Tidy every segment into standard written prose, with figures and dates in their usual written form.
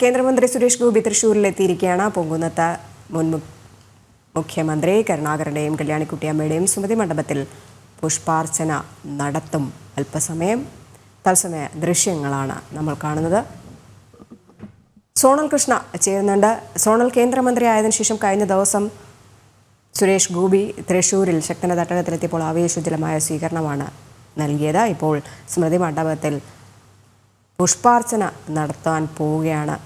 കേന്ദ്രമന്ത്രി സുരേഷ് ഗോപി തൃശൂരിലെത്തിയിരിക്കുകയാണ്. പൊങ്കുന്നത്ത് മുൻ മുഖ്യമന്ത്രി കരുണാകരന്റെയും കല്യാണിക്കുട്ടിയമ്മയുടെയും സ്മൃതി മണ്ഡപത്തിൽ പുഷ്പാർച്ചന നടത്തും. അല്പസമയം തത്സമയ ദൃശ്യങ്ങളാണ് നമ്മൾ കാണുന്നത്. സോണൽ കൃഷ്ണ ചേരുന്നുണ്ട്. സോണൽ, കേന്ദ്രമന്ത്രി ആയതിനു ശേഷം കഴിഞ്ഞ ദിവസം സുരേഷ് ഗോപി തൃശൂരിൽ ശക്തന തട്ടകത്തിലെത്തിയപ്പോൾ ആവേശോജ്വലമായ സ്വീകരണമാണ് നൽകിയത്. ഇപ്പോൾ സ്മൃതി മണ്ഡപത്തിൽ പുഷ്പാർച്ചന നടത്താൻ പോവുകയാണ്.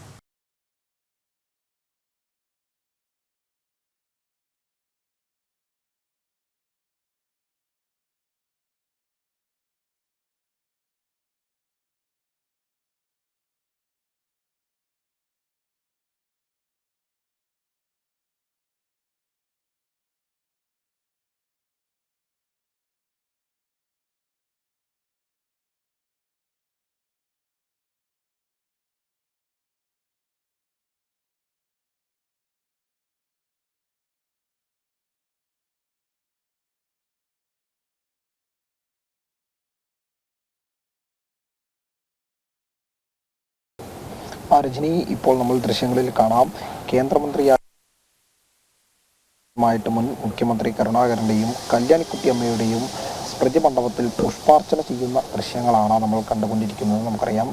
രജനി, ഇപ്പോൾ നമ്മൾ ദൃശ്യങ്ങളിൽ കാണാം കേന്ദ്രമന്ത്രിയായിട്ട് മുൻ മുഖ്യമന്ത്രി കരുണാകരന്റെയും കല്യാണിക്കുട്ടിയമ്മയുടെയും സ്മൃതി മണ്ഡപത്തിൽ പുഷ്പാർച്ചന ചെയ്യുന്ന ദൃശ്യങ്ങളാണ് നമ്മൾ കണ്ടുകൊണ്ടിരിക്കുന്നത്. നമുക്കറിയാം,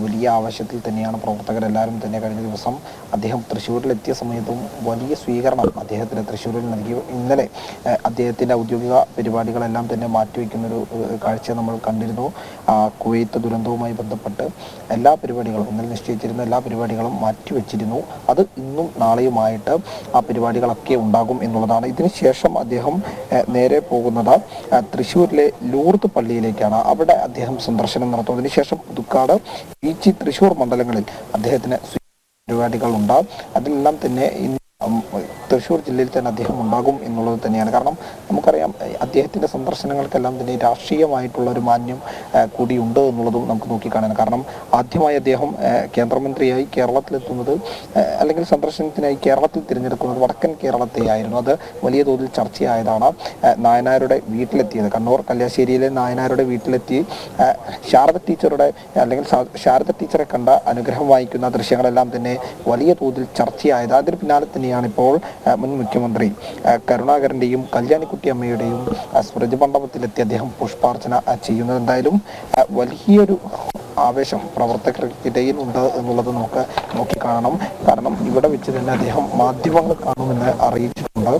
വലിയ ആവശ്യത്തിൽ തന്നെയാണ് പ്രവർത്തകരെല്ലാവരും തന്നെ. കഴിഞ്ഞ ദിവസം അദ്ദേഹം തൃശ്ശൂരിലെത്തിയ സമയത്തും വലിയ സ്വീകരണം അദ്ദേഹത്തിന് തൃശ്ശൂരിൽ നൽകി. ഇന്നലെ അദ്ദേഹത്തിൻ്റെ ഔദ്യോഗിക പരിപാടികളെല്ലാം തന്നെ മാറ്റിവെക്കുന്നൊരു കാഴ്ച നമ്മൾ കണ്ടിരുന്നു. കുവൈത്ത് ദുരന്തവുമായി ബന്ധപ്പെട്ട് എല്ലാ പരിപാടികളും, ഇന്നലെ നിശ്ചയിച്ചിരുന്ന എല്ലാ പരിപാടികളും മാറ്റിവെച്ചിരുന്നു. അത് ഇന്നും നാളെയുമായിട്ട് ആ പരിപാടികളൊക്കെ ഉണ്ടാകും എന്നുള്ളതാണ്. ഇതിനുശേഷം അദ്ദേഹം നേരെ പോകുന്നത് തൃശ്ശൂരിലെ ലൂർദ് പള്ളിയിലേക്കാണ്. അവിടെ അദ്ദേഹം സന്ദർശനം നടത്തും. അതിനുശേഷം പുതുക്കാട്, ഈച്ചി, തൃശ്ശൂർ മണ്ഡലങ്ങളിൽ അദ്ദേഹത്തിന് പരിപാടികളുണ്ട്. അതിലെല്ലാം തന്നെ തൃശ്ശൂർ ജില്ലയിൽ തന്നെ അദ്ദേഹം ഉണ്ടാകും എന്നുള്ളത് തന്നെയാണ്. കാരണം നമുക്കറിയാം, അദ്ദേഹത്തിൻ്റെ സന്ദർശനങ്ങൾക്കെല്ലാം തന്നെ രാഷ്ട്രീയമായിട്ടുള്ള ഒരു മാന്യം കൂടിയുണ്ട് എന്നുള്ളതും നമുക്ക് നോക്കിക്കാണാൻ. കാരണം ആദ്യമായി അദ്ദേഹം കേന്ദ്രമന്ത്രിയായി കേരളത്തിലെത്തുന്നത്, അല്ലെങ്കിൽ സന്ദർശനത്തിനായി കേരളത്തിൽ തിരഞ്ഞെടുക്കുന്നത് വടക്കൻ കേരളത്തെയായിരുന്നു. അത് വലിയ തോതിൽ ചർച്ചയായതാണ്. നായനാരുടെ വീട്ടിലെത്തിയത്, കണ്ണൂർ കല്യാശ്ശേരിയിലെ നായനാരുടെ വീട്ടിലെത്തി ശാരദ ടീച്ചറുടെ, അല്ലെങ്കിൽ ശാരദ ടീച്ചറെ കണ്ട അനുഗ്രഹം വാങ്ങിക്കുന്ന ദൃശ്യങ്ങളെല്ലാം തന്നെ വലിയ തോതിൽ ചർച്ചയായത്. അതിന് പിന്നാലെ തന്നെയാണ് ഇപ്പോൾ മുൻ മുഖ്യമന്ത്രി കരുണാകരന്റെയും കല്യാണിക്കുട്ടിയമ്മയുടെയും സ്മൃതി മണ്ഡപത്തിലെത്തി അദ്ദേഹം പുഷ്പാർച്ചന ചെയ്യുന്നത്. എന്തായാലും വലിയൊരു ആവേശം പ്രവർത്തകർക്കിടയിൽ ഉണ്ട് എന്നുള്ളത് നമുക്ക് നോക്കിക്കാണണം. കാരണം ഇവിടെ വെച്ച് തന്നെ അദ്ദേഹം മാധ്യമങ്ങൾ കാണുമെന്ന് അറിയിച്ചിട്ടുണ്ട്.